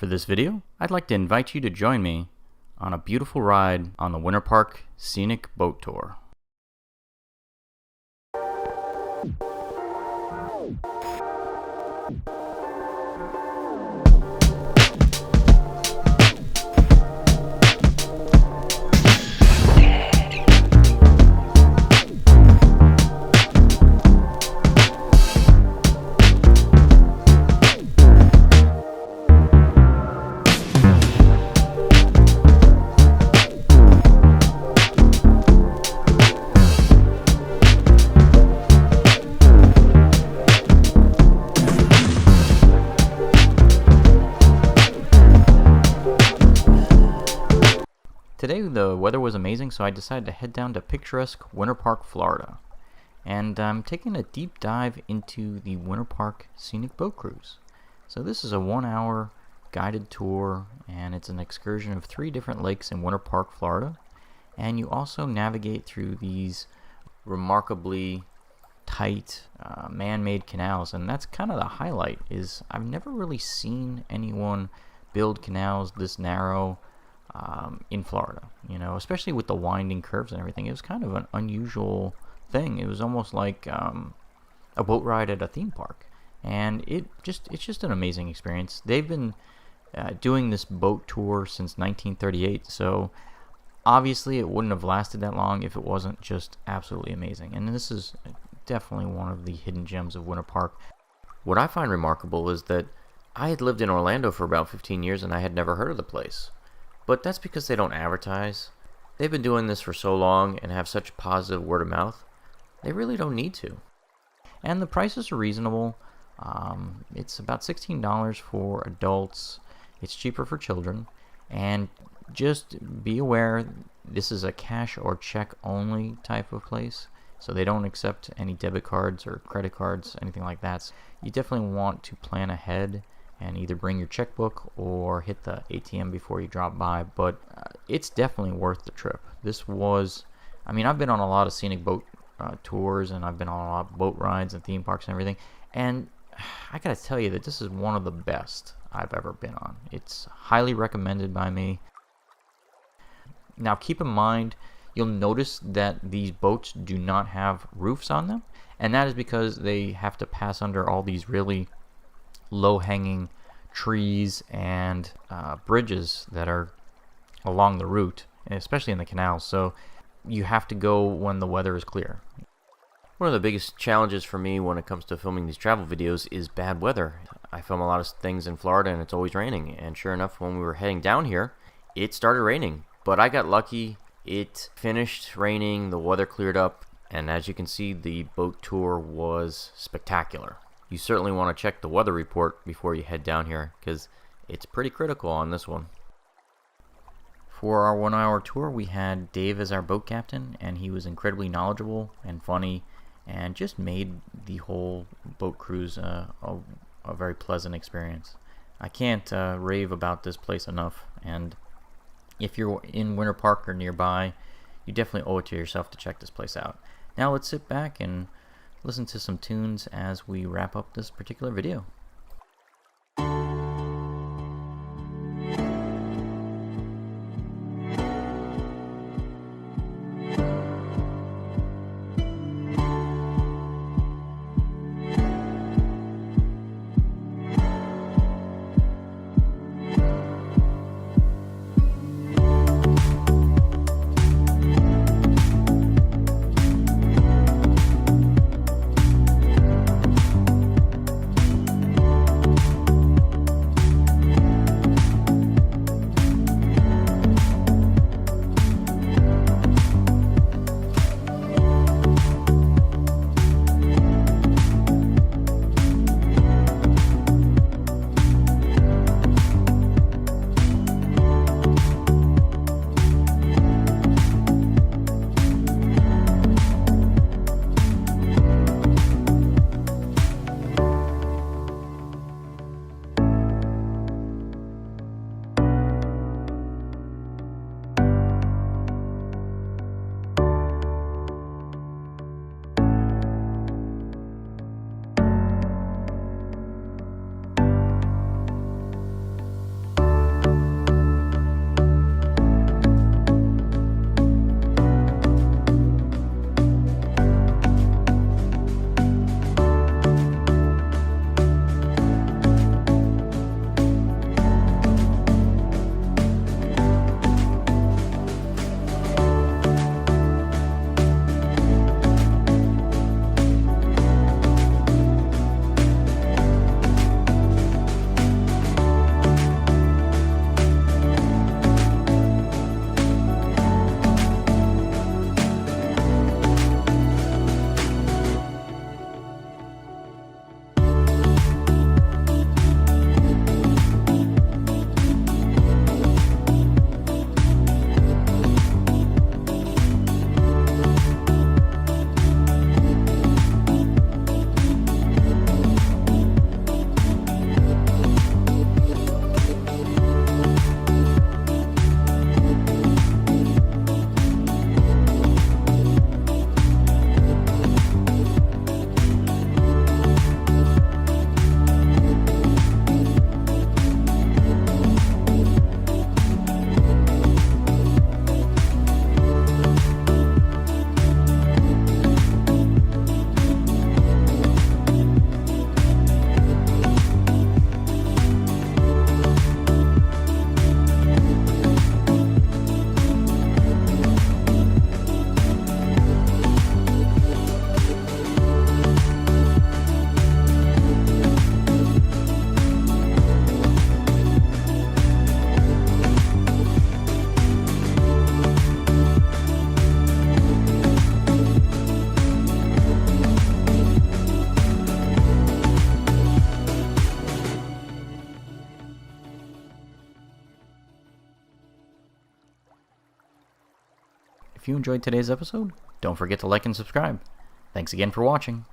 For this video, I'd like to invite you to join me on a beautiful ride on the Winter Park Scenic Boat Tour. Today the weather was amazing, so I decided to head down to Picturesque, Winter Park, Florida. And I'm taking a deep dive into the Winter Park Scenic Boat Cruise. So this is a 1-hour guided tour, and it's an excursion of 3 different lakes in Winter Park, Florida. And you also navigate through these remarkably tight man-made canals, and that's kind of the highlight. Is I've never really seen anyone build canals this narrow in Florida, you know, especially with the winding curves and everything. It was kind of an unusual thing. It was almost like a boat ride at a theme park, and it's just an amazing experience. They've been doing this boat tour since 1938, so obviously it wouldn't have lasted that long if it wasn't just absolutely amazing. And this is definitely one of the hidden gems of Winter Park. What I find remarkable is that I had lived in Orlando for about 15 years and I had never heard of the place. But that's because they don't advertise. They've been doing this for so long and have such positive word of mouth. They really don't need to. And the prices are reasonable. It's about $16 for adults. It's cheaper for children. And just be aware, this is a cash or check only type of place. So they don't accept any debit cards or credit cards, anything like that. So you definitely want to plan ahead and either bring your checkbook or hit the ATM before you drop by. But it's definitely worth the trip. This was, I mean, I've been on a lot of scenic boat tours, and I've been on a lot of boat rides and theme parks and everything, and I gotta tell you that this is one of the best I've ever been on. It's highly recommended by me. Now keep in mind, you'll notice that these boats do not have roofs on them, and that is because they have to pass under all these really low-hanging trees and bridges that are along the route, especially in the canals. So you have to go when the weather is clear. One of the biggest challenges for me when it comes to filming these travel videos is bad weather. I film a lot of things in Florida and it's always raining, and sure enough, when we were heading down here, it started raining. But I got lucky. It finished raining, the weather cleared up, and as you can see, the boat tour was spectacular. You certainly want to check the weather report before you head down here, because it's pretty critical on this one. For our 1-hour tour, we had Dave as our boat captain, and he was incredibly knowledgeable and funny, and just made the whole boat cruise a very pleasant experience. I can't rave about this place enough, and if you're in Winter Park or nearby, you definitely owe it to yourself to check this place out. Now let's sit back and listen to some tunes as we wrap up this particular video. if you enjoyed today's episode, don't forget to like and subscribe. Thanks again for watching.